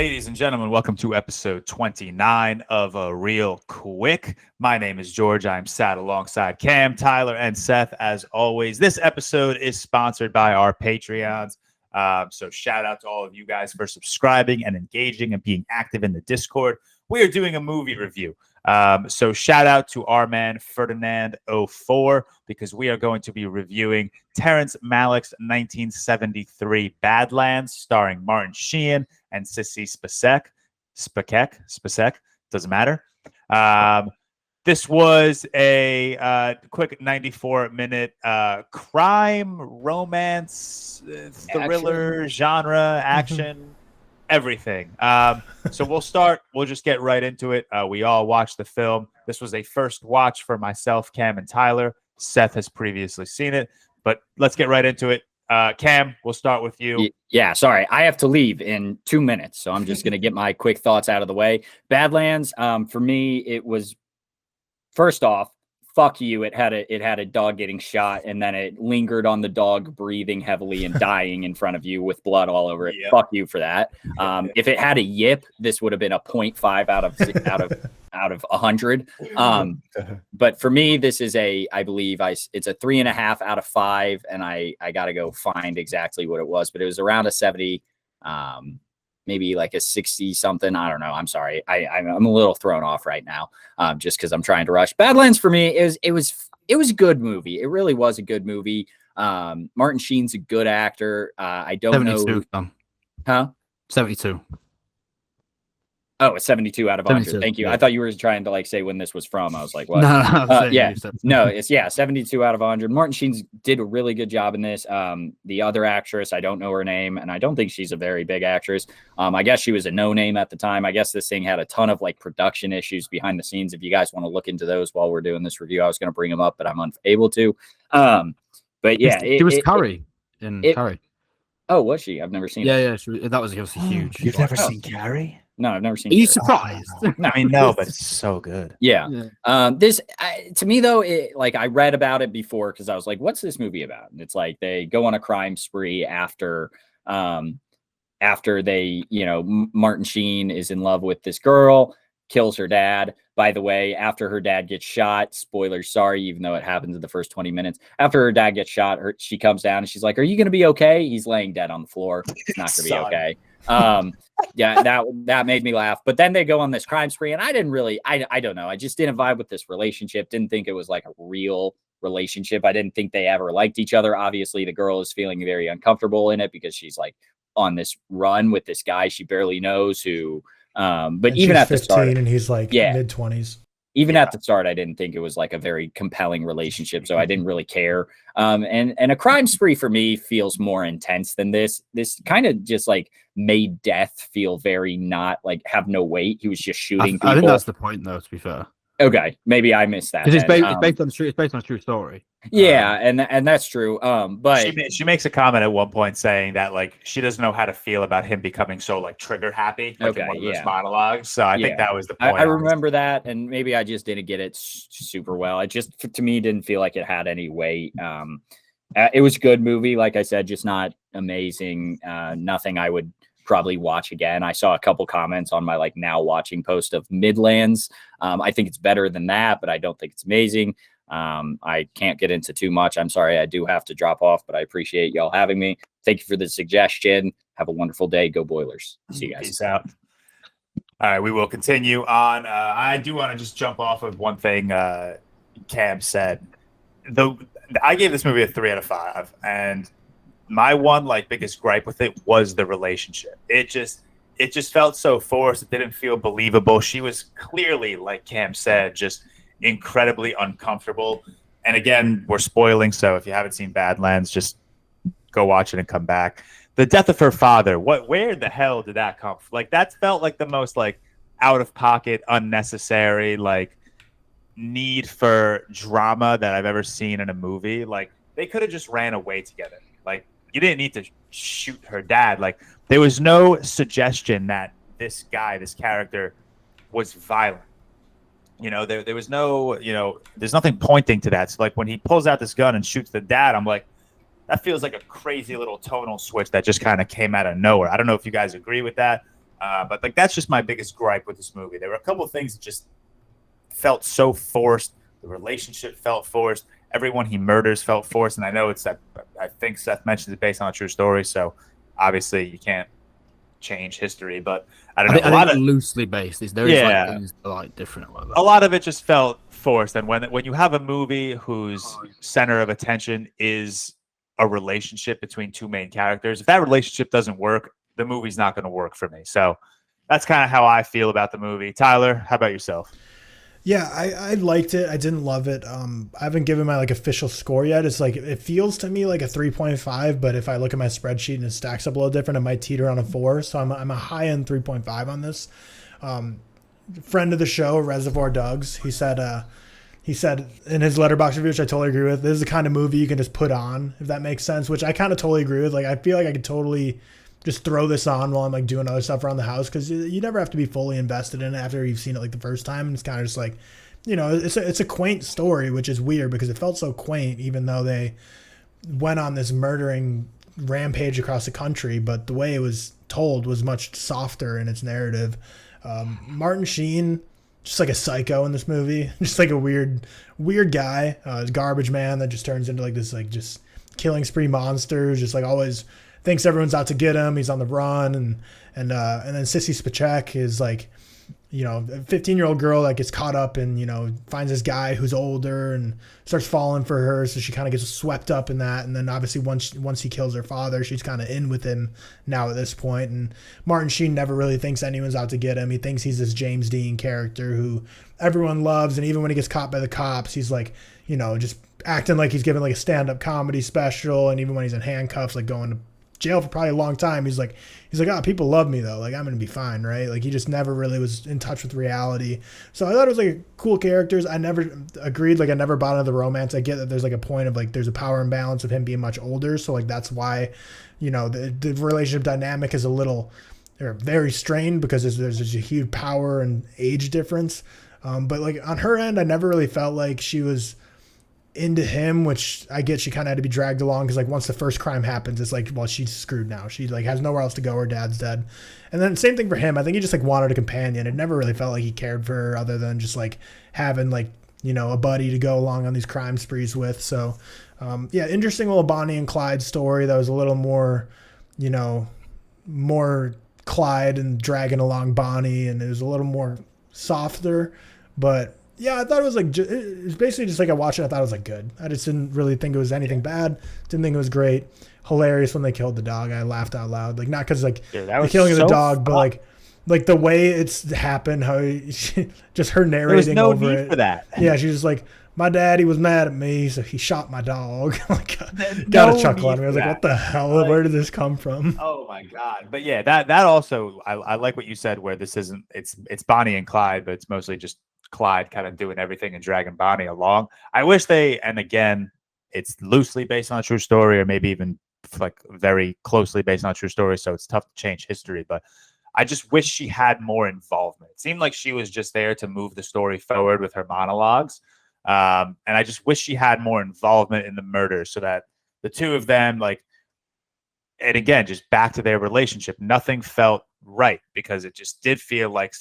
Ladies and gentlemen, welcome to episode 29 of ReelQuick. My name is George. I'm sat alongside Cam, Tyler, and Seth. As always, this episode is sponsored by our Patreons. So shout out to all of you guys for subscribing and engaging and being active in the Discord. We are doing a movie review. So shout out to our man Ferdinand04 because we are going to be reviewing Terrence Malick's 1973 Badlands starring Martin Sheen and Sissy Spacek, doesn't matter. This was a quick 94-minute crime, romance, thriller, genre, action, everything. So we'll just get right into it. We all watched the film. This was a first watch for myself, Cam, and Tyler. Seth has previously seen it, but let's get right into it. Cam, we'll start with you. Yeah, sorry. I have to leave in 2 minutes, so I'm just going to get my quick thoughts out of the way. Badlands, for me, it was, first off, fuck you. It had a dog getting shot, and then it lingered on the dog breathing heavily and dying in front of you with blood all over it. Yep. Fuck you for that. If it had a yip, this would have been a 0.5 out of 100. But for me, this is I believe it's a 3.5 out of 5, and I got to go find exactly what it was, but it was around a 70. Maybe like a 60 something. I don't know. I'm sorry. I'm a little thrown off right now. Just because I'm trying to rush. Badlands for me it was a good movie. It really was a good movie. Martin Sheen's a good actor. I don't 72, know. Huh? 72. Oh, it's 72 out of 100. 72, Thank you. yeah. I thought you were trying to say when this was from. I was like, what? No, it's 72 out of 100. Martin Sheen did a really good job in this. The other actress, I don't know her name, and I don't think she's a very big actress. I guess she was a no-name at the time. I guess this thing had a ton of production issues behind the scenes. If you guys want to look into those while we're doing this review, I was going to bring them up, but I'm unable to. But yeah, it was Carrie in Carrie. Oh, was she? I've never seen it. Yeah, that was obviously huge. You've never seen Carrie? No, I've never seen. Are you it. surprised? No, I mean, no, but it's so good. Yeah. This to me though, I read about it before because I was like, "What's this movie about?" And it's like they go on a crime spree after they, Martin Sheen is in love with this girl, kills her dad. By the way, after her dad gets shot, spoilers, sorry, even though it happens in the first 20 minutes. After her dad gets shot, she comes down and she's like, "Are you going to be okay?" He's laying dead on the floor. It's not going to be okay. Yeah, that made me laugh. But then they go on this crime spree, and I didn't really, I don't know. I just didn't vibe with this relationship. Didn't think it was like a real relationship. I didn't think they ever liked each other. Obviously, the girl is feeling very uncomfortable in it because she's like on this run with this guy she barely knows who. But even at the start, and he's like mid-20s. Even at the start, I didn't think it was like a very compelling relationship, so I didn't really care. And a crime spree for me feels more intense than this. This kind of just made death feel very not have no weight. He was just shooting people. I think that's the point, though. To be fair. Okay, maybe I missed that. Because it's based on a true story. Yeah, and that's true. But she makes a comment at one point saying that she doesn't know how to feel about him becoming so trigger happy in one of those monologues. So I think that was the point. I remember that, and maybe I just didn't get it super well. It just to me didn't feel like it had any weight. It was a good movie, like I said, just not amazing. Nothing I would probably watch again. I saw a couple comments on my now watching post of Midlands. I think it's better than that, but I don't think it's amazing. I can't get into too much. I'm sorry. I do have to drop off, but I appreciate y'all having me. Thank you for the suggestion. Have a wonderful day. Go Boilers. See you guys. Peace out. All right. We will continue on. I do want to just jump off of one thing Cam said. I gave this movie a 3 out of 5, and my one biggest gripe with it was the relationship. It just felt so forced. It didn't feel believable. She was clearly, like Cam said, just incredibly uncomfortable. And again, we're spoiling, so if you haven't seen Badlands, just go watch it and come back. The death of her father, where the hell did that come from? That felt like the most out of pocket, unnecessary, need for drama that I've ever seen in a movie. They could have just ran away together. You didn't need to shoot her dad. There was no suggestion that this character was violent. There was no, there's nothing pointing to that. So when he pulls out this gun and shoots the dad, I'm like, that feels like a crazy little tonal switch that just kind of came out of nowhere. I don't know if you guys agree with that. But like that's just my biggest gripe with this movie. There were a couple of things that just felt so forced. The relationship felt forced. Everyone he murders felt forced. And I know it's that. I think Seth mentioned it based on a true story, so obviously you can't change history. But I don't know. I think loosely based. There is like things that are like different. A lot of it just felt forced. And when you have a movie whose center of attention is a relationship between two main characters, if that relationship doesn't work, the movie's not going to work for me. So that's kind of how I feel about the movie. Tyler, how about yourself? Yeah, I liked it. I didn't love it. I haven't given my like official score yet. It's like it feels to me like a 3.5, but if I look at my spreadsheet and it stacks up a little different, it might teeter on a 4. So I'm a high end 3.5 on this. Friend of the show, Reservoir Dogs, he said in his Letterboxd review, which I totally agree with, this is the kind of movie you can just put on, if that makes sense, which I kind of totally agree with. Like I feel like I could totally just throw this on while I'm like doing other stuff around the house, because you never have to be fully invested in it after you've seen it like the first time. And it's kind of just like, you know, it's a quaint story, which is weird because it felt so quaint, even though they went on this murdering rampage across the country. But the way it was told was much softer in its narrative. Martin Sheen, just like a psycho in this movie, just like a weird guy, garbage man that just turns into like this like just killing spree monster, just like always thinks everyone's out to get him. He's on the run, and then Sissy Spacek is like, you know, a 15-year-old girl that gets caught up and, you know, finds this guy who's older and starts falling for her. So she kind of gets swept up in that. And then obviously once he kills her father, she's kind of in with him now at this point. And Martin Sheen never really thinks anyone's out to get him. He thinks he's this James Dean character who everyone loves. And even when he gets caught by the cops, he's like, you know, just acting like he's giving like a stand-up comedy special. And even when he's in handcuffs, like going to jail for probably a long time, he's like, oh, people love me though, like I'm gonna be fine, right? Like he just never really was in touch with reality. So I thought it was like cool characters. I never agreed, like I never bought into the romance. I get that there's like a point of like there's a power imbalance of him being much older, so like that's why, you know, the relationship dynamic is a little or very strained because there's just a huge power and age difference. But like on her end, I never really felt like she was into him, which I get she kind of had to be dragged along because like once the first crime happens, it's like, well, she's screwed now. She like has nowhere else to go. Her dad's dead. And then same thing for him. I think he just like wanted a companion. It never really felt like he cared for her other than just like having like, you know, a buddy to go along on these crime sprees with. So yeah, interesting little Bonnie and Clyde story that was a little more, you know, more Clyde and dragging along Bonnie, and it was a little more softer. But yeah, I thought it was like, it was basically just like I watched it. I thought it was like good. I just didn't really think it was anything bad. Didn't think it was great. Hilarious when they killed the dog. I laughed out loud. Like not because like the killing of the dog, but like the way it's happened, how just her narrating no over need it. For that. Yeah, she's just like, my daddy was mad at me, so he shot my dog. Like, got a chuckle at me. I was like, what the hell? Where did this come from? Oh my god! But yeah, that also I like what you said. Where this isn't, it's Bonnie and Clyde, but it's mostly just Clyde kind of doing everything and dragging Bonnie along. I wish and again, it's loosely based on a true story, or maybe even like very closely based on a true story, so it's tough to change history. But I just wish she had more involvement. It seemed like she was just there to move the story forward with her monologues. And I just wish she had more involvement in the murder so that the two of them, like, and again, just back to their relationship, nothing felt right because it just did feel like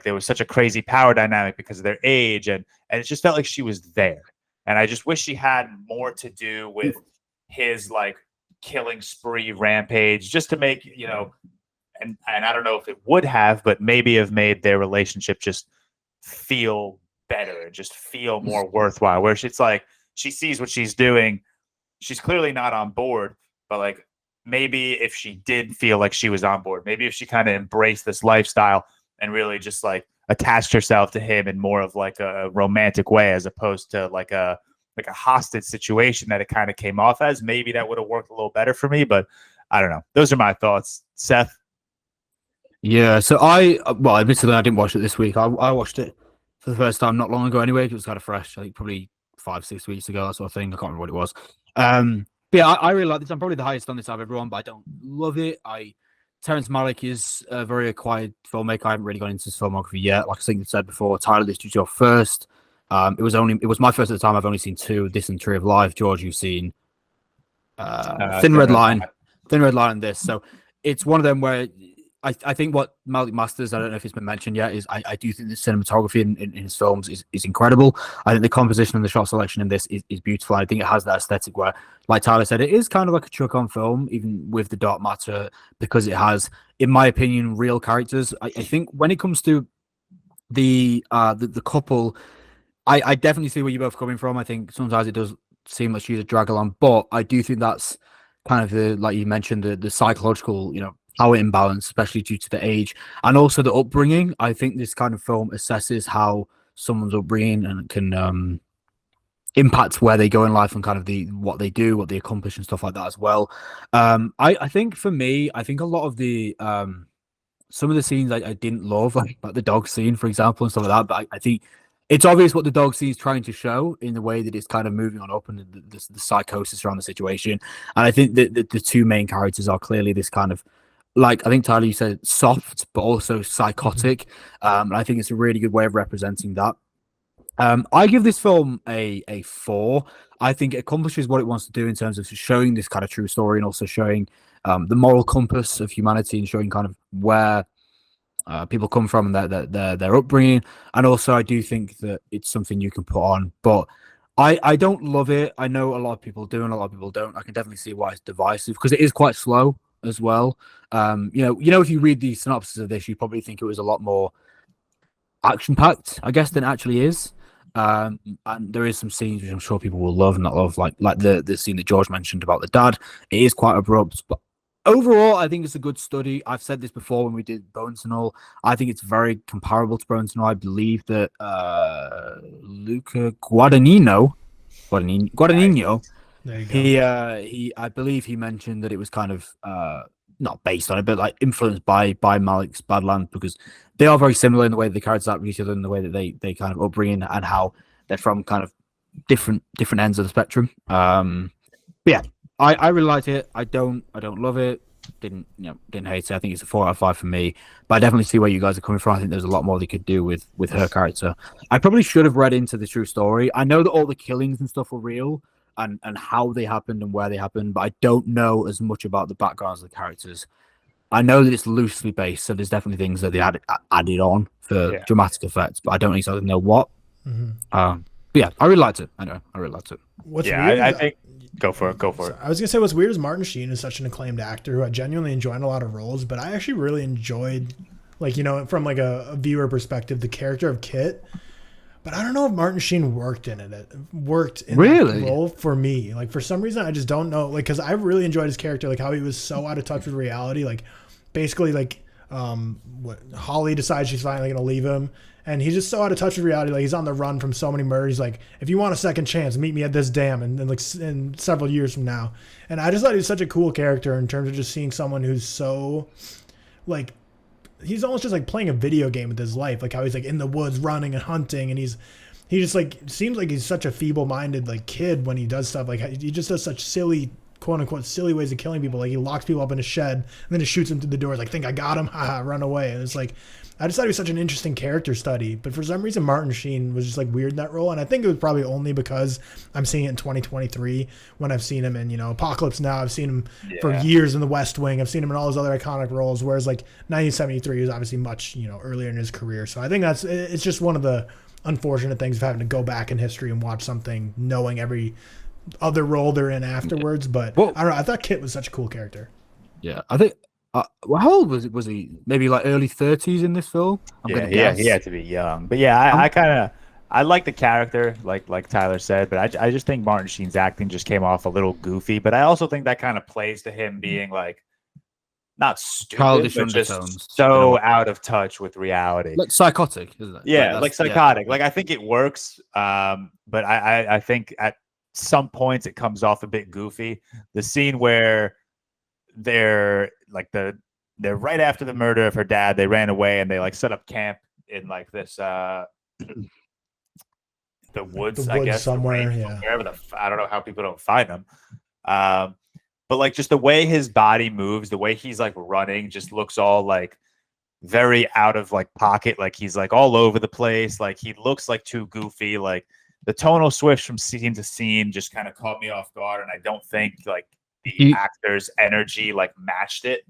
there was such a crazy power dynamic because of their age. And it just felt like she was there. And I just wish she had more to do with his like killing spree rampage, just to make, you know, and I don't know if it would have, but maybe have made their relationship just feel better and just feel more worthwhile, where it's like she sees what she's doing, she's clearly not on board, but like maybe if she did feel like she was on board, maybe if she kind of embraced this lifestyle and really just like attached herself to him in more of like a romantic way as opposed to like a hostage situation that it kind of came off as, maybe that would have worked a little better for me. But I don't know, those are my thoughts. Seth? Yeah, so admittedly I didn't watch it this week. I watched it for the first time not long ago anyway. It was kind of fresh. I think probably 5-6 weeks ago, that sort of thing. I can't remember what it was. But yeah, I really like this. I'm probably the highest on this out of everyone, but I don't love it. Terrence Malick is a very acquired filmmaker. I haven't really gone into his filmography yet. Like I think I said before, Tyler, this was your first. It was my first at the time. I've only seen 2, this and Tree of Life. George, you've seen Thin Red Line and this. So it's one of them where I think what Malick masters, I don't know if it's been mentioned yet, is I do think the cinematography in his films is incredible. I think the composition and the shot selection in this is beautiful. I think it has that aesthetic where, like Tyler said, it is kind of like a chuck-on film, even with the dark matter, because it has, in my opinion, real characters. I think when it comes to the couple, I definitely see where you're both coming from. I think sometimes it does seem like she's a drag along, but I do think that's kind of the, like you mentioned, the psychological, power imbalance, especially due to the age and also the upbringing. I think this kind of film assesses how someone's upbringing and can impact where they go in life and kind of what they do, what they accomplish and stuff like that as well. I think for me, I think a lot of the some of the scenes I didn't love, like the dog scene, for example, and stuff like that. But I think it's obvious what the dog scene is trying to show in the way that it's kind of moving on up and the psychosis around the situation. And I think that the two main characters are clearly this kind of, like I think Tyler, you said soft, but also psychotic. And I think it's a really good way of representing that. I give this film a 4. I think it accomplishes what it wants to do in terms of showing this kind of true story and also showing the moral compass of humanity and showing kind of where people come from and their upbringing. And also, I do think that it's something you can put on, but I don't love it. I know a lot of people do and a lot of people don't. I can definitely see why it's divisive because it is quite slow as well. If you read the synopsis of this, you probably think it was a lot more action-packed, I guess, than it actually is. And there is some scenes which I'm sure people will love and not love, like the scene that George mentioned about the dad. It is quite abrupt, but overall, I think it's a good study. I've said this before when we did Bones and All. I think it's very comparable to Bones and All. I believe that Luca Guadagnino, There you go. I believe he mentioned that it was kind of not based on it, but like influenced by Malick's Badlands, because they are very similar in the way that the characters act with each other and the way that they kind of upbringing and how they're from kind of different ends of the spectrum. But yeah, I really liked it. I don't love it. Didn't hate it. I think it's a 4 out of 5 for me. But I definitely see where you guys are coming from. I think there's a lot more they could do with her character. I probably should have read into the true story. I know that all the killings and stuff were real and how they happened and where they happened, but I don't know as much about the backgrounds of the characters. I know that it's loosely based, so there's definitely things that they added on for dramatic effects, but I don't exactly know what. But yeah, I really liked it. I really liked it. What's weird? I think go for it. I was gonna say what's weird is Martin Sheen is such an acclaimed actor who I genuinely enjoy in a lot of roles, but I actually really enjoyed, from like a viewer perspective, the character of Kit. But I don't know if Martin Sheen worked in that role for me. Like for some reason, I just don't know. Like because I really enjoyed his character, like how he was so out of touch with reality. Like basically, Holly decides she's finally gonna leave him, and he's just so out of touch with reality. Like he's on the run from so many murders. Like if you want a second chance, meet me at this dam, and in several years from now. And I just thought he was such a cool character in terms of just seeing someone who's so like. He's almost just like playing a video game with his life, like how he's like in the woods running and hunting, and he just like seems like he's such a feeble-minded like kid when he does stuff. Like he just does such silly, quote unquote, silly ways of killing people. Like he locks people up in a shed and then he shoots them through the doors. Like think I got him, haha, run away. And it's like I just thought he was such an interesting character study. But for some reason, Martin Sheen was just like weird in that role, and I think it was probably only because I'm seeing it in 2023 when I've seen him in Apocalypse Now. I've seen him for years in The West Wing. I've seen him in all his other iconic roles. Whereas like 1973 was obviously much earlier in his career. So I think it's just one of the unfortunate things of having to go back in history and watch something knowing every other role they're in afterwards. But I don't know. I thought Kit was such a cool character. Yeah, I think. How old was he? Maybe like early 30s in this film. He had to be young. But yeah, I like the character, like Tyler said. But I just think Martin Sheen's acting just came off a little goofy. But I also think that kind of plays to him being like not stupid, but just so out of touch with reality, like psychotic, isn't it? Yeah, like psychotic. Yeah. Like I think it works. But I think at some points it comes off a bit goofy. The scene where they're right after the murder of her dad, they ran away and they like set up camp in like this the woods, I guess somewhere, wherever I don't know how people don't find them. But like just the way his body moves, the way he's like running just looks all like very out of like pocket, like he's like all over the place, like he looks like too goofy. Like the tonal switch from scene to scene just kind of caught me off guard, and I don't think like the actor's energy like matched it.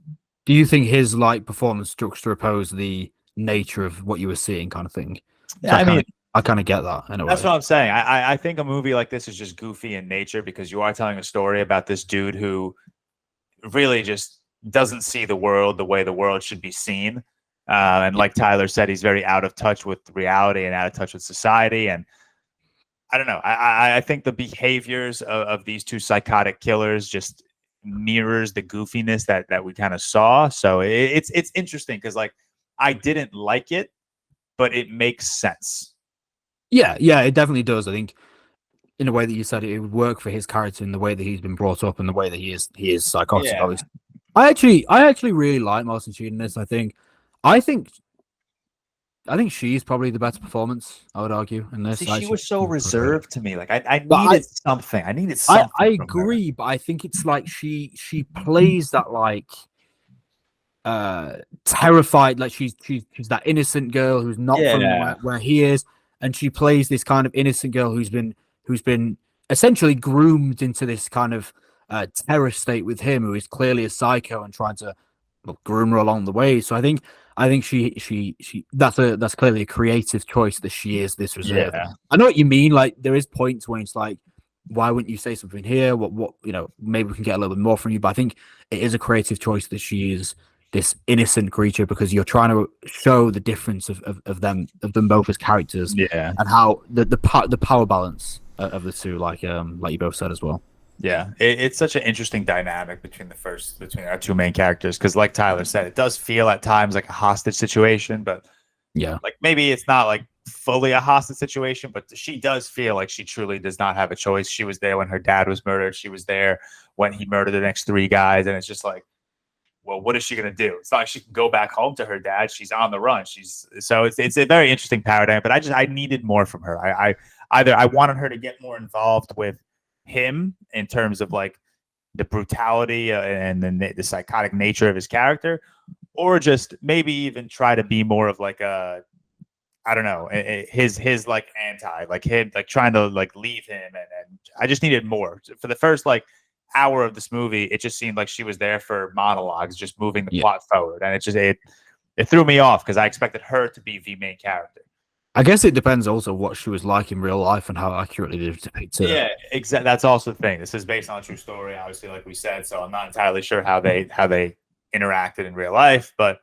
Do you think his like performance juxtapose the nature of what you were seeing, kind of thing? Yeah, I kind of get that. In a that's way. what I'm saying. I think a movie like this is just goofy in nature because you are telling a story about this dude who really just doesn't see the world the way the world should be seen. And like Tyler said, he's very out of touch with reality and out of touch with society. And I don't know. I think the behaviors of these two psychotic killers just mirrors the goofiness that we kind of saw. So it's interesting because like I didn't like it, but it makes sense. Yeah, it definitely does. I think in a way that you said it would work for his character in the way that he's been brought up and the way that he is psychotic. Yeah. I actually really like Martin Sheen in this. I think she's probably the best performance, I would argue, in this. See, Like, she was so reserved to me. Like I But needed something. I needed something. I from her. agree, but I think it's like she plays that like terrified, like she's that innocent girl who's not from where he is, and she plays this kind of innocent girl who's been essentially groomed into this kind of terror state with him, who is clearly a psycho and trying to groom her along the way. So I think she that's clearly a creative choice that she is this reserve. Yeah. I know what you mean. Like there is points when it's like, why wouldn't you say something here? What maybe we can get a little bit more from you. But I think it is a creative choice that she is this innocent creature because you're trying to show the difference of them both as characters. Yeah. And how the power balance of the two, like you both said as well. Yeah, it's such an interesting dynamic between our two main characters because, like Tyler said, it does feel at times like a hostage situation, but yeah, like maybe it's not like fully a hostage situation, but she does feel like she truly does not have a choice. She was there when her dad was murdered. She was there when he murdered the next three guys, and it's just like, well, what is she gonna do? It's not like she can go back home to her dad. She's on the run. It's a very interesting paradigm, but I needed more from her. I wanted her to get more involved with him in terms of like the brutality and the psychotic nature of his character, or just maybe even try to be more of like a, I don't know, his like anti, like him, like trying to like leave him. And I just needed more for the first like hour of this movie. It just seemed like she was there for monologues, just moving the plot forward. And it threw me off because I expected her to be the main character. I guess it depends also what she was like in real life and how accurately they depict her. Yeah, exactly. That's also the thing. This is based on a true story, obviously, like we said. So I'm not entirely sure how they interacted in real life, but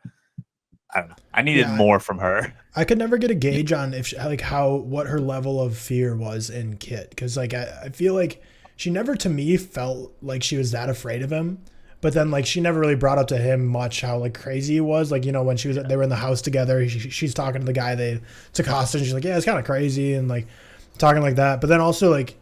I don't know. I needed more from her. I could never get a gauge on if what her level of fear was in Kit, because like I feel like she never to me felt like she was that afraid of him. But then, like, she never really brought up to him much how, like, crazy he was. Like, when they were in the house together, she's talking to the guy they took hostage. She's like, yeah, it's kind of crazy, and, like, talking like that. But then also, like,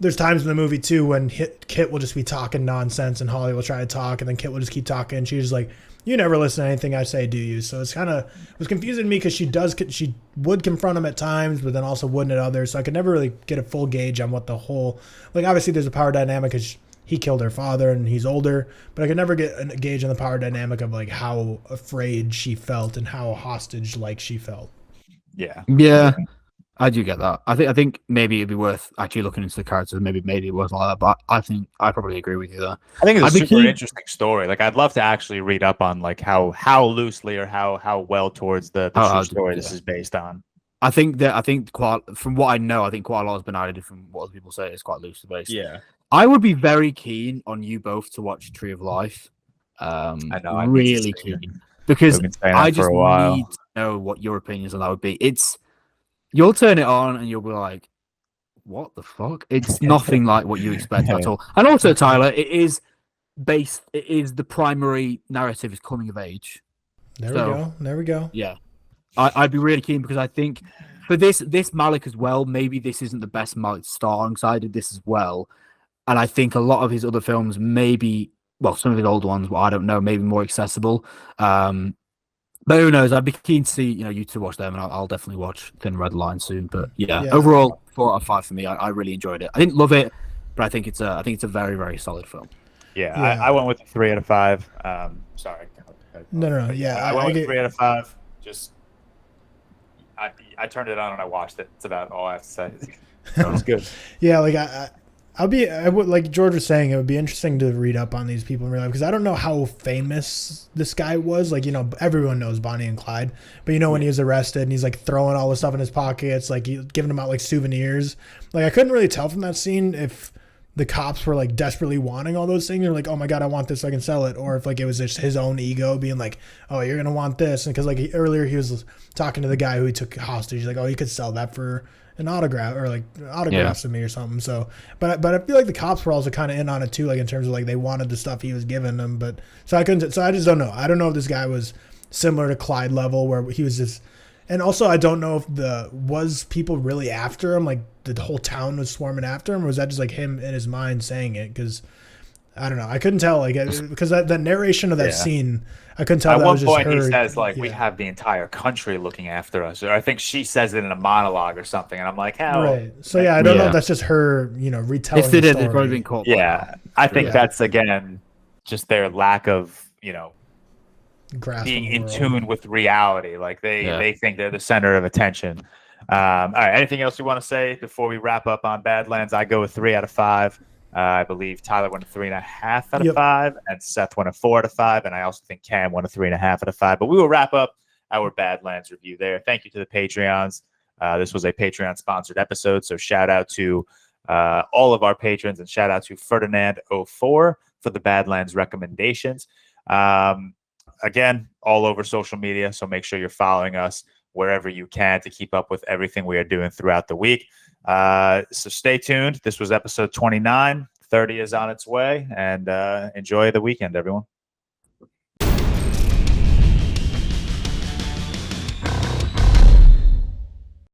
there's times in the movie, too, when Kit will just be talking nonsense, and Holly will try to talk, and then Kit will just keep talking. And she's just like, you never listen to anything I say, do you? So it was confusing to me because she would confront him at times, but then also wouldn't at others. So I could never really get a full gauge on what the whole, like, obviously there's a power dynamic because he killed her father and he's older, but I could never get a gauge on the power dynamic of like how afraid she felt and how hostage like she felt. Yeah, I do get that. I think maybe it'd be worth actually looking into the characters. Maybe it wasn't like that, but I think I probably agree with you there. I think it's a super interesting story. Like I'd love to actually read up on like how loosely or how well towards the true story this is based on. I think quite from what I know, I think quite a lot has been added from what other people say. It's quite loosely based. Yeah. I would be very keen on you both to watch Tree of Life. I know, I'm really keen because I just need to know what your opinions on that would be. You'll turn it on and you'll be like, "What the fuck?" It's nothing like what you expect at all. And also, Tyler, it is the primary narrative is coming of age. There we go. Yeah, I'd be really keen because I think for this Malick as well. Maybe this isn't the best Malick starring side of this as well. And I think a lot of his other films maybe, well, some of his old ones, I don't know, maybe more accessible. But who knows? I'd be keen to see, you two watch them, and I'll definitely watch Thin Red Line soon. But yeah, overall, 4 out of 5 for me. I really enjoyed it. I didn't love it, but I think it's a very, very solid film. Yeah. I went with 3 out of 5. Sorry. No. Yeah, I went with 3 out of 5. Just I turned it on and I watched it. That's about all I have to say. That was good. Yeah, like I would, like George was saying, it would be interesting to read up on these people in real life because I don't know how famous this guy was. Like, everyone knows Bonnie and Clyde, but when he was arrested and he's like throwing all the stuff in his pockets, like giving them out like souvenirs. Like, I couldn't really tell from that scene if the cops were like desperately wanting all those things. They're like, oh my God, I want this so I can sell it. Or if like it was just his own ego being like, oh, you're going to want this. And because like earlier he was talking to the guy who he took hostage. He's like, oh, you could sell that for an autograph or like autographs to me or something. So, but I feel like the cops were also kind of in on it too, like in terms of like they wanted the stuff he was giving them. But so I just don't know. I don't know if this guy was similar to Clyde level where he was just, and also I don't know if was people really after him, like the whole town was swarming after him, or was that just like him in his mind saying it? Because I don't know. I couldn't tell, like, because that narration of that scene, I couldn't tell. At that one was just point, her, he says, like, we have the entire country looking after us. Or I think she says it in a monologue or something. And I'm like, how? Right. So, I don't know if that's just her, retelling If they the did, story. they've probably been caught. Yeah. I think that's, again, just their lack of, Grasp being of the in world. tune with reality. Like, they think they're the center of attention. All right. Anything else you want to say before we wrap up on Badlands? I go with 3 out of 5. I believe Tyler went a 3.5 out of 5, and Seth went a 4 out of 5, and I also think Cam went a 3.5 out of 5. But we will wrap up our Badlands review there. Thank you to the Patreons. This was a Patreon-sponsored episode, so shout out to all of our patrons, and shout out to Ferdinand04 for the Badlands recommendations. Again, all over social media, so make sure you're following us wherever you can to keep up with everything we are doing throughout the week. So stay tuned. This was episode 29. 30 is on its way, and enjoy the weekend, everyone.